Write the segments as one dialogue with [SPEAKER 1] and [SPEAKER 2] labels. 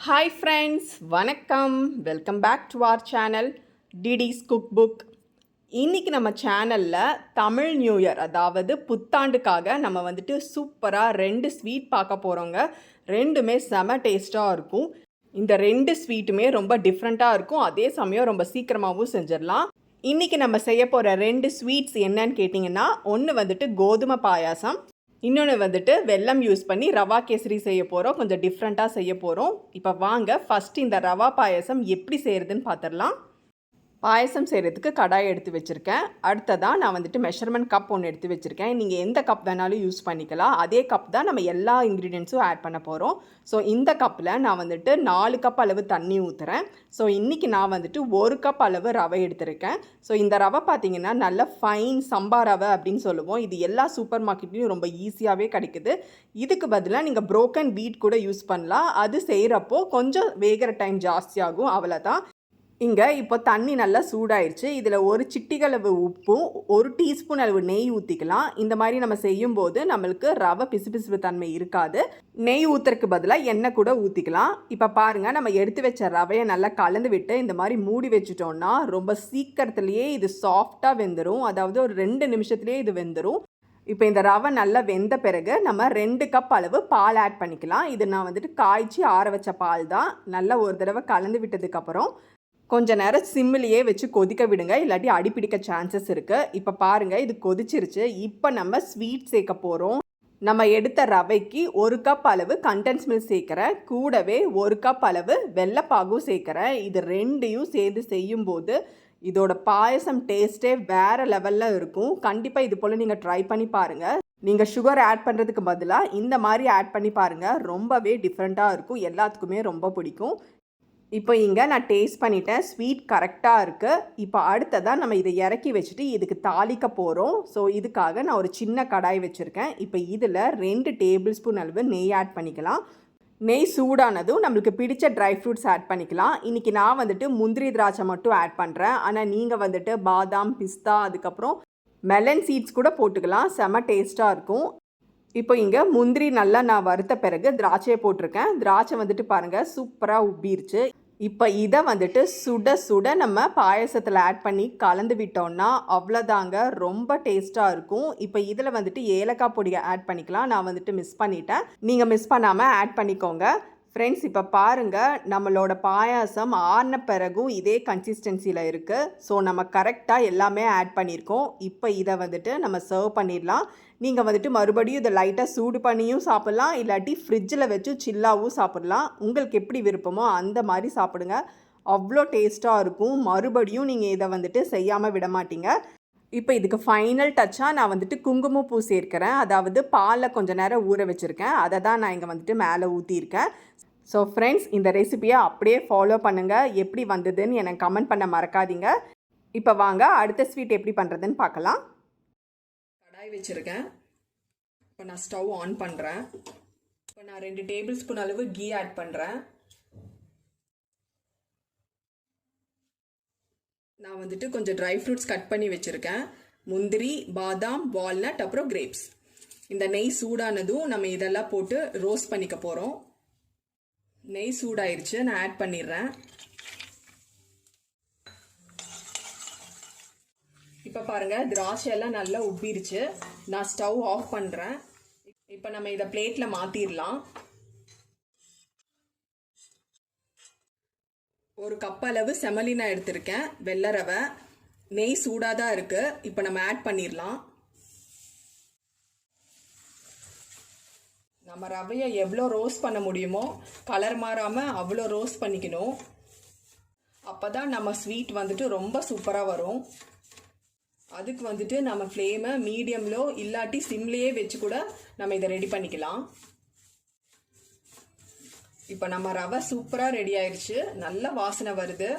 [SPEAKER 1] Hi friends, வணக்கம். Welcome back to our channel டிடிஸ் cook book. இன்றைக்கி நம்ம சேனலில் தமிழ் நியூ இயர், அதாவது புத்தாண்டுக்காக நம்ம வந்துட்டு சூப்பராக 2 ஸ்வீட் பார்க்க போகிறோங்க. ரெண்டுமே செம டேஸ்ட்டாக இருக்கும். இந்த 2 ஸ்வீட்டுமே ரொம்ப டிஃப்ரெண்ட்டாக இருக்கும், அதே சமயம் ரொம்ப சீக்கிரமாகவும் செஞ்சிடலாம். இன்றைக்கி நம்ம செய்ய போகிற 2 ஸ்வீட்ஸ் என்னன்னு கேட்டிங்கன்னா, ஒன்று வந்துட்டு கோதுமை பாயாசம், இன்னொன்று வந்துட்டு வெல்லம் யூஸ் பண்ணி ரவா கேசரி செய்ய போகிறோம். கொஞ்சம் டிஃப்ரெண்ட்டாக செய்ய போகிறோம். இப்போ வாங்க ஃபஸ்ட்டு இந்த ரவா பாயசம் எப்படி செய்கிறதுன்னு பார்த்துடலாம். பாயசம் செய்கிறதுக்கு கடாய் எடுத்து வச்சுருக்கேன். அடுத்ததான் நான் வந்துட்டு மெஷர்மெண்ட் கப் ஒன்று எடுத்து வச்சுருக்கேன். நீங்கள் எந்த கப் வேணாலும் யூஸ் பண்ணிக்கலாம். அதே கப் தான் நம்ம எல்லா இன்க்ரீடியன்ஸும் ஆட் பண்ண போகிறோம். ஸோ இந்த கப்பில் நான் வந்துட்டு 4 கப் அளவு தண்ணி ஊற்றுறேன். ஸோ இன்றைக்கி நான் வந்துட்டு 1 கப் அளவு ரவை எடுத்திருக்கேன். ஸோ இந்த ரவை பார்த்திங்கன்னா நல்ல ஃபைன் சம்பா ரவை அப்படின்னு சொல்லுவோம். இது எல்லா சூப்பர் மார்க்கெட்லேயும் ரொம்ப ஈஸியாகவே கிடைக்குது. இதுக்கு பதிலாக நீங்கள் புரோக்கன் வீட் கூட யூஸ் பண்ணலாம். அது செய்கிறப்போ கொஞ்சம் வேகிற டைம் ஜாஸ்தியாகும், அவ்வளோதான். இங்கே இப்போ தண்ணி நல்லா சூடாயிடுச்சு. இதில் ஒரு சிட்டிகளவு உப்பும் 1 டீஸ்பூன் அளவு நெய் ஊற்றிக்கலாம். இந்த மாதிரி நம்ம செய்யும்போது நம்மளுக்கு ரவை பிசுபிசுப்பு தன்மை இருக்காது. நெய் ஊற்றுறதுக்கு பதிலாக எண்ணெய் கூட ஊற்றிக்கலாம். இப்போ பாருங்கள், நம்ம எடுத்து வச்ச ரவையை நல்லா கலந்து விட்டு இந்த மாதிரி மூடி வச்சுட்டோன்னா ரொம்ப சீக்கிரத்துலேயே இது சாஃப்டாக வெந்துடும். அதாவது ஒரு 2 நிமிஷத்துலேயே இது வெந்துடும். இப்போ இந்த ரவை நல்லா வெந்த பிறகு நம்ம 2 கப் அளவு பால் ஆட் பண்ணிக்கலாம். இது நான் வந்துட்டு காய்ச்சி ஆற வச்ச பால் தான். நல்லா ஒரு தடவை கலந்து விட்டதுக்கப்புறம் கொஞ்சம் நேரம் சிம்மிலேயே வச்சு கொதிக்க விடுங்க, இல்லாட்டி அடிப்பிடிக்க சான்சஸ் இருக்குது. இப்போ பாருங்கள், இது கொதிச்சிருச்சு. இப்போ நம்ம ஸ்வீட் சேர்க்க போகிறோம். நம்ம எடுத்த ரவைக்கு 1 கப் அளவு கண்டென்ஸ் மில்க் சேர்க்குறேன். கூடவே 1 கப் அளவு வெள்ளைப்பாகும் சேர்க்குறேன். இது ரெண்டையும் சேர்ந்து செய்யும்போது இதோட பாயசம் டேஸ்ட்டே வேறு லெவலில் இருக்கும். கண்டிப்பாக இது போல் நீங்கள் ட்ரை பண்ணி பாருங்கள். நீங்கள் சுகர் ஆட் பண்ணுறதுக்கு பதிலாக இந்த மாதிரி ஆட் பண்ணி பாருங்கள். ரொம்பவே டிஃப்ரெண்ட்டாக இருக்கும், எல்லாத்துக்குமே ரொம்ப பிடிக்கும். இப்போ இங்கே நான் டேஸ்ட் பண்ணிட்டேன், ஸ்வீட் கரெக்டாக இருக்குது. இப்போ அடுத்ததாக நம்ம இதை இறக்கி வச்சுட்டு இதுக்கு தாளிக்க போகிறோம். ஸோ இதுக்காக நான் ஒரு சின்ன கடாய் வச்சுருக்கேன். இப்போ இதில் 2 டேபிள் ஸ்பூன் அளவு நெய் ஆட் பண்ணிக்கலாம். நெய் சூடானதும் நம்மளுக்கு பிடிச்ச ட்ரை ஃப்ரூட்ஸ் ஆட் பண்ணிக்கலாம். இன்றைக்கி நான் வந்துட்டு முந்திரி திராட்சை மட்டும் ஆட் பண்ணுறேன். ஆனால் நீங்கள் வந்துட்டு பாதாம், பிஸ்தா, அதுக்கப்புறம் மெலன் சீட்ஸ் கூட போட்டுக்கலாம். செம டேஸ்ட்டாக இருக்கும். இப்போ இங்கே முந்திரி நல்லா நான் வறுத்த பிறகு திராட்சையை போட்டிருக்கேன். திராட்சை வந்துட்டு பாருங்கள் சூப்பராக உப்பிருச்சு. இப்போ இதை வந்துட்டு சுட சுட நம்ம பாயசத்தில் ஆட் பண்ணி கலந்து விட்டோம்னா அவ்வளோதாங்க, ரொம்ப டேஸ்ட்டாக இருக்கும். இப்போ இதில் வந்துட்டு ஏலக்காய் பொடியை ஆட் பண்ணிக்கலாம். நான் வந்துட்டு மிஸ் பண்ணிட்டேன், நீங்கள் மிஸ் பண்ணாமல் ஆட் பண்ணிக்கோங்க. ஃப்ரெண்ட்ஸ், இப்போ பாருங்கள், நம்மளோட பாயாசம் ஆறின பிறகும் இதே கன்சிஸ்டன்சியில் இருக்குது. ஸோ நம்ம கரெக்டாக எல்லாமே ஆட் பண்ணியிருக்கோம். இப்போ இதை வந்துட்டு நம்ம சர்வ் பண்ணிடலாம். நீங்கள் வந்துட்டு மறுபடியும் இதை லைட்டாக சூடு பண்ணியும் சாப்பிட்லாம், இல்லாட்டி ஃப்ரிட்ஜில் வச்சு சில்லாகவும் சாப்பிட்லாம். உங்களுக்கு எப்படி விருப்பமோ அந்த மாதிரி சாப்பிடுங்க. அவ்வளோ டேஸ்ட்டாக இருக்கும். மறுபடியும் நீங்கள் இதை வந்துட்டு செய்யாமல் விட மாட்டீங்க. இப்போ இதுக்கு ஃபைனல் டச்சாக நான் வந்துட்டு குங்குமப்பூ சேர்க்கிறேன். அதாவது பாலில் கொஞ்சம் நேரம் ஊற வச்சுருக்கேன், அதை தான் நான் இங்கே வந்துட்டு மேலே ஊற்றியிருக்கேன். ஸோ ஃப்ரெண்ட்ஸ், இந்த ரெசிபியை அப்படியே ஃபாலோ பண்ணுங்கள். எப்படி வந்ததுன்னு எனக்கு கமெண்ட் பண்ண மறக்காதீங்க. இப்போ வாங்க அடுத்த ஸ்வீட் எப்படி பண்ணுறதுன்னு பார்க்கலாம். கடாய் வச்சுருக்கேன். இப்போ நான் ஸ்டவ் ஆன் பண்ணுறேன். இப்போ நான் 2 டேபிள் ஸ்பூன் அளவு கீ ஆட் பண்ணுறேன். நான் வந்துட்டு கொஞ்சம் ட்ரை ஃப்ரூட்ஸ் கட் பண்ணி வச்சுருக்கேன். முந்திரி, பாதாம், வால்நட், அப்புறம் கிரேப்ஸ். இந்த நெய் சூடானதும் நம்ம இதெல்லாம் போட்டு ரோஸ்ட் பண்ணிக்க போகிறோம். நெய் சூடாயிருச்சு, நான் ஆட் பண்ணிடுறேன். இப்போ பாருங்கள், திராட்சையெல்லாம் நல்லா உப்பிருச்சு. நான் ஸ்டவ் ஆஃப் பண்ணுறேன். இப்போ நம்ம இதை பிளேட்டில் மாற்றிடலாம். 1 கப் அளவு செமலினா எடுத்திருக்கேன், வெள்ளை ரவை. நெய் சூடாக தான் இருக்குது. இப்போ நம்ம ஆட் பண்ணிடலாம். நம்ம ரவையை எவ்வளோ ரோஸ்ட் பண்ண முடியுமோ, கலர் மாறாமல் அவ்வளோ ரோஸ்ட் பண்ணிக்கணும். அப்போ தான் நம்ம ஸ்வீட் வந்துட்டு ரொம்ப சூப்பராக வரும். அதுக்கு வந்துட்டு நம்ம ஃப்ளேமை மீடியம்லோ இல்லாட்டி சிம்லேயே வச்சு கூட நம்ம இதை ரெடி பண்ணிக்கலாம். இப்போ நம்ம ரவை சூப்பராக ரெடி ஆயிடுச்சு, நல்ல வாசனை வருது.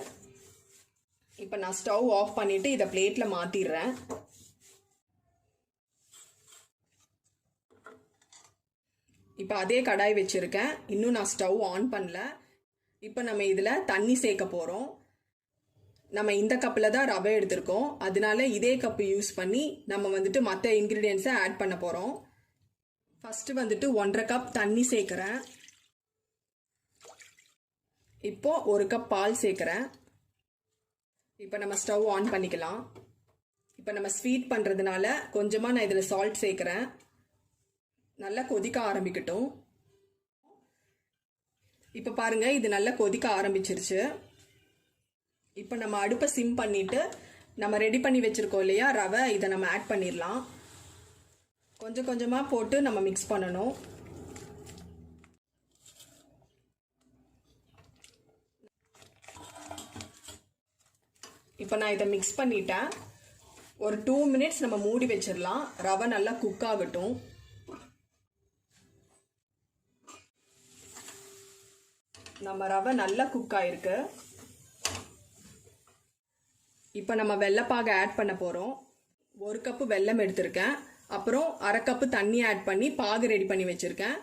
[SPEAKER 1] இப்போ நான் ஸ்டவ் ஆஃப் பண்ணிவிட்டு இதை பிளேட்டில் மாற்றிடுறேன். இப்போ அதே கடாய் வச்சுருக்கேன், இன்னும் நான் ஸ்டவ் ஆன் பண்ணல. இப்போ நம்ம இதில் தண்ணி சேர்க்க போகிறோம். நம்ம இந்த கப்பில் தான் ரவை எடுத்திருக்கோம், அதனால இதே கப்பு யூஸ் பண்ணி நம்ம வந்துட்டு மற்ற இன்க்ரீடியன்ஸை ஆட் பண்ண போகிறோம். ஃபஸ்ட்டு வந்துட்டு 1.5 கப் தண்ணி சேர்க்குறேன். இப்போது 1 கப் பால் சேர்க்குறேன். இப்போ நம்ம ஸ்டவ் ஆன் பண்ணிக்கலாம். இப்போ நம்ம ஸ்வீட் பண்ணுறதுனால கொஞ்சமாக நான் இதில் சால்ட் சேர்க்குறேன். நல்லா கொதிக்க ஆரம்பிக்கட்டும். இப்போ பாருங்கள், இது நல்லா கொதிக்க ஆரம்பிச்சிருச்சு. இப்போ நம்ம அடுப்பை சிம் பண்ணிவிட்டு நம்ம ரெடி பண்ணி வச்சுருக்கோம் இல்லையா ரவை, இதை நம்ம ஆட் பண்ணிடலாம். கொஞ்சம் கொஞ்சமாக போட்டு நம்ம மிக்ஸ் பண்ணணும். இப்போ நான் இதை மிக்ஸ் பண்ணிட்டேன். ஒரு 2 மினிட்ஸ் நம்ம மூடி வச்சிடலாம். ரவை நல்லா குக் ஆகட்டும். நம்ம ரவை நல்லா குக் ஆயிருக்கு. இப்போ நம்ம வெள்ளைப்பாகை ஆட் பண்ண போகிறோம். 1 கப்பு வெல்லம் எடுத்திருக்கேன். அப்புறம் 1/2 கப்பு தண்ணி ஆட் பண்ணி பாகு ரெடி பண்ணி வச்சுருக்கேன்.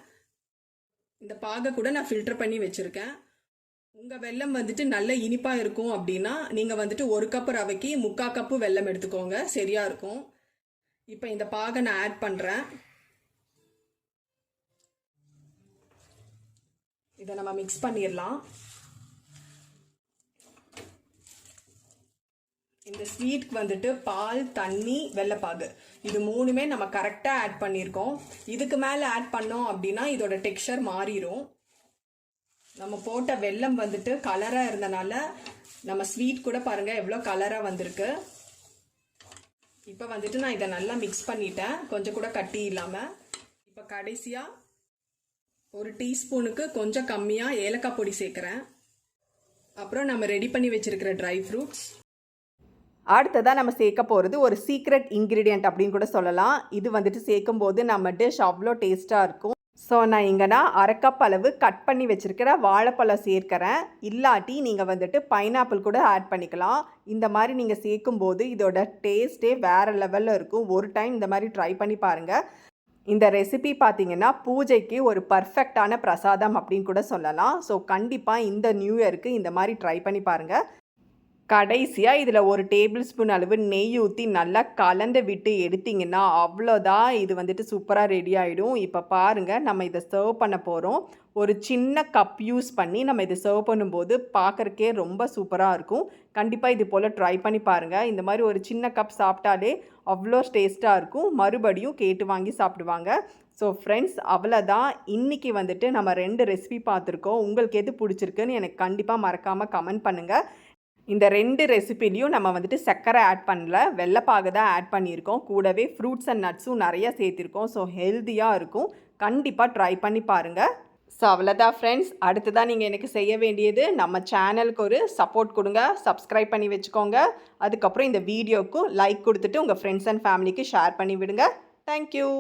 [SPEAKER 1] இந்த பாகை கூட நான் ஃபில்டர் பண்ணி வச்சுருக்கேன். உங்கள் வெல்லம் வந்துட்டு நல்ல இனிப்பாக இருக்கும் அப்படின்னா நீங்கள் வந்துட்டு 1 கப்பு ரவைக்கு 3/4 கப்பு வெல்லம் எடுத்துக்கோங்க, சரியாக இருக்கும். இப்போ இந்த பாகை நான் ஆட் பண்ணுறேன். இதை நம்ம மிக்ஸ் பண்ணிடலாம். இந்த ஸ்வீட்க்கு வந்துட்டு பால், தண்ணி, வெள்ளைப்பாகு இது 3மே நம்ம கரெக்டாக ஆட் பண்ணியிருக்கோம். இதுக்கு மேலே ஆட் பண்ணோம் அப்படின்னா இதோட டெக்ஸ்சர் மாறிடும். நம்ம போட்ட வெல்லம் வந்துட்டு கலராக இருந்தனால நம்ம ஸ்வீட் கூட பாருங்கள் எவ்வளோ கலராக வந்திருக்கு. இப்போ வந்துட்டு நான் இதை நல்லா மிக்ஸ் பண்ணிட்டேன், கொஞ்சம் கூட கட்டி இல்லாமல். இப்போ கடைசியாக 1 டீஸ்பூனுக்கு கொஞ்சம் கம்மியாக ஏலக்காய் பொடி சேர்க்குறேன். அப்புறம் நம்ம ரெடி பண்ணி வச்சுருக்கிற ட்ரை ஃப்ரூட்ஸ். அடுத்ததாக நம்ம சேர்க்க போகிறது ஒரு சீக்ரெட் இன்க்ரீடியண்ட் அப்படின்னு கூட சொல்லலாம். இது வந்துட்டு சேர்க்கும் போது நம்ம டிஷ் அவ்வளோ டேஸ்ட்டாக இருக்கும். ஸோ நான் இங்கேனா 1/2 கப் அளவு கட் பண்ணி வச்சுருக்கிற வாழைப்பழம் சேர்க்கிறேன். இல்லாட்டி நீங்கள் வந்துட்டு பைனாப்பிள் கூட ஆட் பண்ணிக்கலாம். இந்த மாதிரி நீங்கள் சேர்க்கும்போது இதோட டேஸ்ட்டே வேறு லெவலில் இருக்கும். ஒரு டைம் இந்த மாதிரி ட்ரை பண்ணி பாருங்கள். இந்த ரெசிபி பார்த்தீங்கன்னா பூஜைக்கு ஒரு பர்ஃபெக்டான பிரசாதம் அப்படின்னு கூட சொல்லலாம். ஸோ கண்டிப்பாக இந்த நியூ இயருக்கு இந்த மாதிரி ட்ரை பண்ணி பாருங்கள். கடைசியாக இதில் 1 டேபிள் ஸ்பூன் அளவு நெய் ஊற்றி நல்லா கலந்து விட்டு எடுத்திங்கன்னா அவ்வளோதான், இது வந்துட்டு சூப்பராக ரெடி ஆகிடும். இப்போ பாருங்கள், நம்ம இதை சர்வ் பண்ண போகிறோம். ஒரு சின்ன கப் யூஸ் பண்ணி நம்ம இதை சர்வ் பண்ணும்போது பார்க்குறக்கே ரொம்ப சூப்பராக இருக்கும். கண்டிப்பாக இது போல் ட்ரை பண்ணி பாருங்கள். இந்த மாதிரி ஒரு சின்ன கப் சாப்பிட்டாலே அவ்வளோ டேஸ்ட்டாக இருக்கும். மறுபடியும் கேட்டு வாங்கி சாப்பிடுவாங்க. ஸோ ஃப்ரெண்ட்ஸ், அவ்வளோதான். இன்றைக்கி வந்துட்டு நம்ம 2 ரெசிபி பார்த்துருக்கோம். உங்களுக்கு எது பிடிச்சிருக்குன்னு எனக்கு கண்டிப்பாக மறக்காமல் கமெண்ட் பண்ணுங்கள். இந்த 2 ரெசிபிலையும் நம்ம வந்துட்டு சர்க்கரை ஆட் பண்ணல, வெள்ளைப்பாகு தான் ஆட் பண்ணியிருக்கோம். கூடவே ஃப்ரூட்ஸ் அண்ட் நட்ஸும் நிறைய சேர்த்திருக்கோம். ஸோ ஹெல்த்தியாக இருக்கும். கண்டிப்பாக ட்ரை பண்ணி பாருங்கள். ஸோ அவ்வளோதான் ஃப்ரெண்ட்ஸ். அடுத்ததான் நீங்கள் எனக்கு செய்ய வேண்டியது நம்ம சேனலுக்கு ஒரு சப்போர்ட் கொடுங்க, சப்ஸ்கிரைப் பண்ணி வச்சுக்கோங்க. அதுக்கப்புறம் இந்த வீடியோவுக்கும் லைக் கொடுத்துட்டு உங்கள் ஃப்ரெண்ட்ஸ் அண்ட் ஃபேமிலிக்கு ஷேர் பண்ணி விடுங்க. தேங்க்யூ.